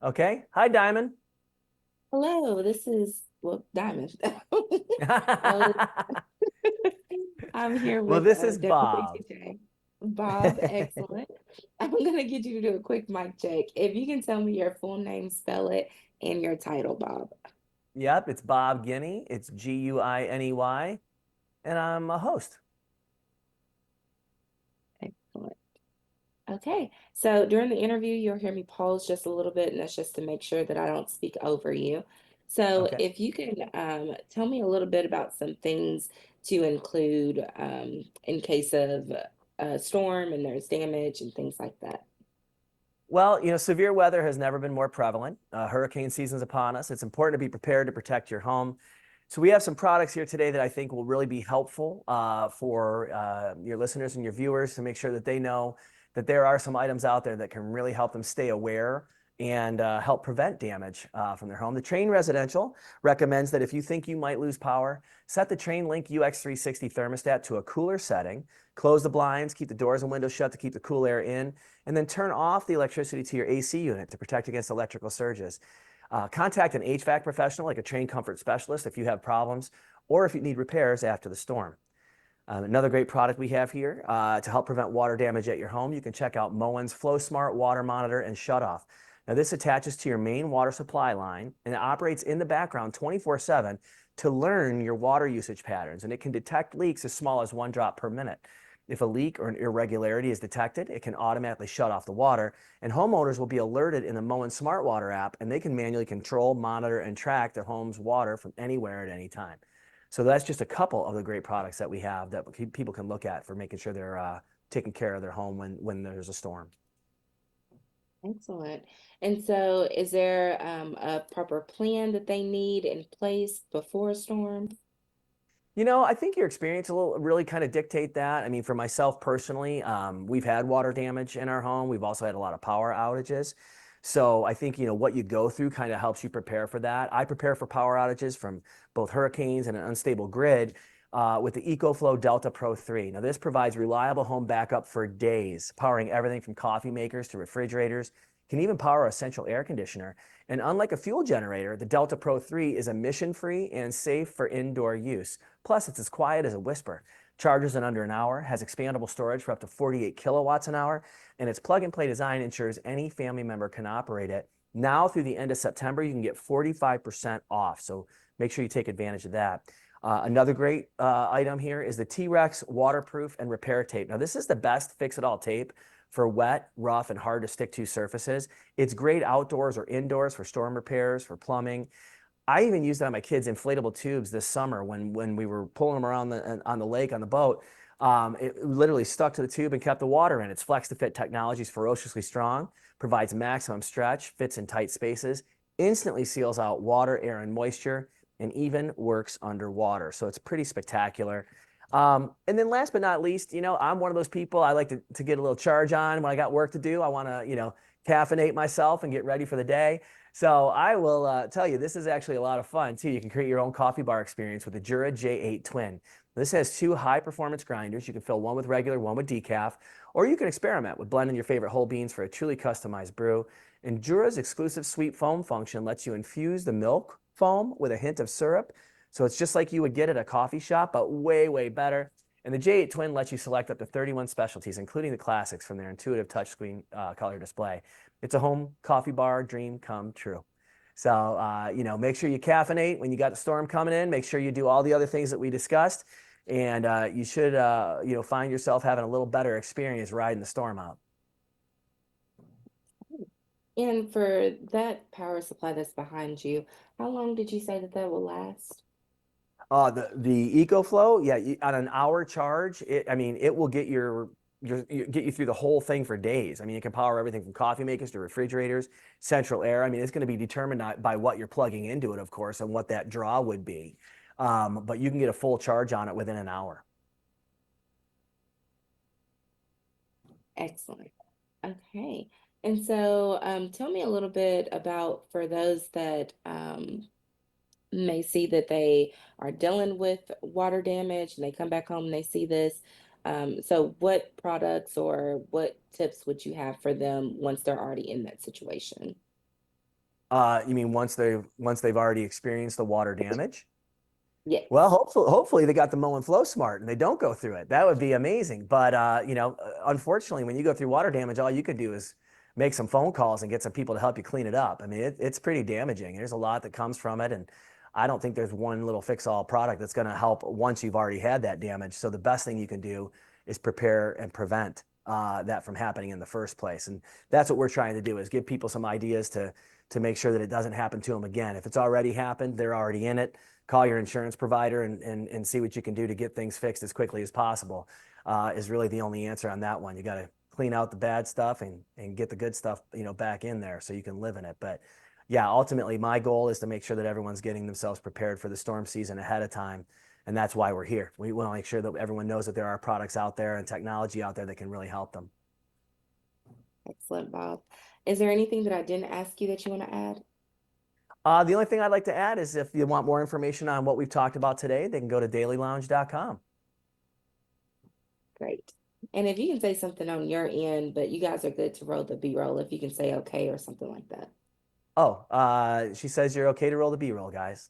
Okay. Hi, Diamond. Hello, this is Diamond. Well, I'm here Well, with this is Bob. WBBJ. Bob, excellent. I'm gonna get you to do a quick mic check. If you can tell me your full name, spell it, and your title, Bob. Yep, it's Bob Guiney. It's Guiney, and I'm a host. Excellent. Okay, so during the interview, you'll hear me pause just a little bit, and that's just to make sure that I don't speak over you. So, Okay. if you can tell me a little bit about some things to include in case of a storm and there's damage and things like that. Well, severe weather has never been more prevalent. Hurricane season's upon us. It's important to be prepared to protect your home. So we have some products here today that I think will really be helpful for your listeners and your viewers to make sure that they know that there are some items out there that can really help them stay aware and help prevent damage from their home. The Train Residential recommends that if you think you might lose power, set the Train Link UX360 thermostat to a cooler setting, close the blinds, keep the doors and windows shut to keep the cool air in, and then turn off the electricity to your AC unit to protect against electrical surges. Contact an HVAC professional like a Train Comfort Specialist if you have problems or if you need repairs after the storm. Another great product we have here to help prevent water damage at your home, you can check out Moen's Flow Smart Water Monitor and Shutoff. Now, this attaches to your main water supply line and it operates in the background 24/7 to learn your water usage patterns, and it can detect leaks as small as 1 drop per minute. If a leak or an irregularity is detected, it can automatically shut off the water, and homeowners will be alerted in the Moen Smart Water app, and they can manually control, monitor, and track their home's water from anywhere at any time. So that's just a couple of the great products that we have that people can look at for making sure they're taking care of their home when there's a storm. Excellent. And so, is there a proper plan that they need in place before a storm? I think your experience will really kind of dictate that. I mean, for myself personally, we've had water damage in our home. We've also had a lot of power outages. So I think, what you go through kind of helps you prepare for that. I prepare for power outages from both hurricanes and an unstable grid with the EcoFlow Delta Pro 3. Now, this provides reliable home backup for days, powering everything from coffee makers to refrigerators, can even power a central air conditioner. And unlike a fuel generator, the Delta Pro 3 is emission-free and safe for indoor use. Plus, it's as quiet as a whisper. Charges in under an hour, has expandable storage for up to 48 kilowatts an hour, and its plug-and-play design ensures any family member can operate it. Now through the end of September, you can get 45% off, so make sure you take advantage of that. Another great item here is the T-Rex waterproof and repair tape. Now, this is the best fix-it-all tape for wet, rough, and hard to stick to surfaces. It's great outdoors or indoors for storm repairs, for plumbing. I even used it on my kids' inflatable tubes this summer when we were pulling them around on the lake on the boat. It literally stuck to the tube and kept the water in. Its flex to fit technology is ferociously strong, provides maximum stretch, fits in tight spaces, instantly seals out water, air, and moisture, and even works underwater. So it's pretty spectacular. And then last but not least, I'm one of those people I like to get a little charge on when I got work to do. I want to, caffeinate myself and get ready for the day. So I will tell you, this is actually a lot of fun too. You can create your own coffee bar experience with the Jura J8 Twin. This has two high performance grinders. You can fill one with regular, one with decaf, or you can experiment with blending your favorite whole beans for a truly customized brew. And Jura's exclusive sweet foam function lets you infuse the milk foam with a hint of syrup. So it's just like you would get at a coffee shop, but way, way better. And the J8 Twin lets you select up to 31 specialties, including the classics from their intuitive touchscreen color display. It's a home coffee bar dream come true. So, make sure you caffeinate when you got the storm coming in. Make sure you do all the other things that we discussed. And you should, find yourself having a little better experience riding the storm out. And for that power supply that's behind you, how long did you say that that will last? The EcoFlow, yeah, on an hour charge, I mean, it will get you through the whole thing for days. I mean, it can power everything from coffee makers to refrigerators, central air. I mean, it's going to be determined by what you're plugging into it, of course, and what that draw would be. But you can get a full charge on it within an hour. Excellent. Okay. And so, tell me a little bit about for those that may see that they are dealing with water damage and they come back home and they see this. So, what products or what tips would you have for them once they're already in that situation? You mean once they've already experienced the water damage? Well, Yes. hopefully they got the mow and flow smart and they don't go through it. That would be amazing. But unfortunately, when you go through water damage, all you could do is make some phone calls and get some people to help you clean it up. I mean, it's pretty damaging. There's a lot that comes from it, and I don't think there's one little fix-all product that's going to help once you've already had that damage. So the best thing you can do is prepare and prevent that from happening in the first place. And that's what we're trying to do is give people some ideas to make sure that it doesn't happen to them again. If it's already happened, they're already in it. Call your insurance provider and see what you can do to get things fixed as quickly as possible is really the only answer on that one. You got to clean out the bad stuff and get the good stuff, back in there so you can live in it. But yeah, ultimately my goal is to make sure that everyone's getting themselves prepared for the storm season ahead of time. And that's why we're here. We want to make sure that everyone knows that there are products out there and technology out there that can really help them. Excellent, Bob. Is there anything that I didn't ask you that you want to add? The only thing I'd like to add is if you want more information on what we've talked about today, they can go to dailylounge.com. Great. And if you can say something on your end, but you guys are good to roll the B-roll if you can say okay or something like that. Oh, she says you're okay to roll the B roll, guys.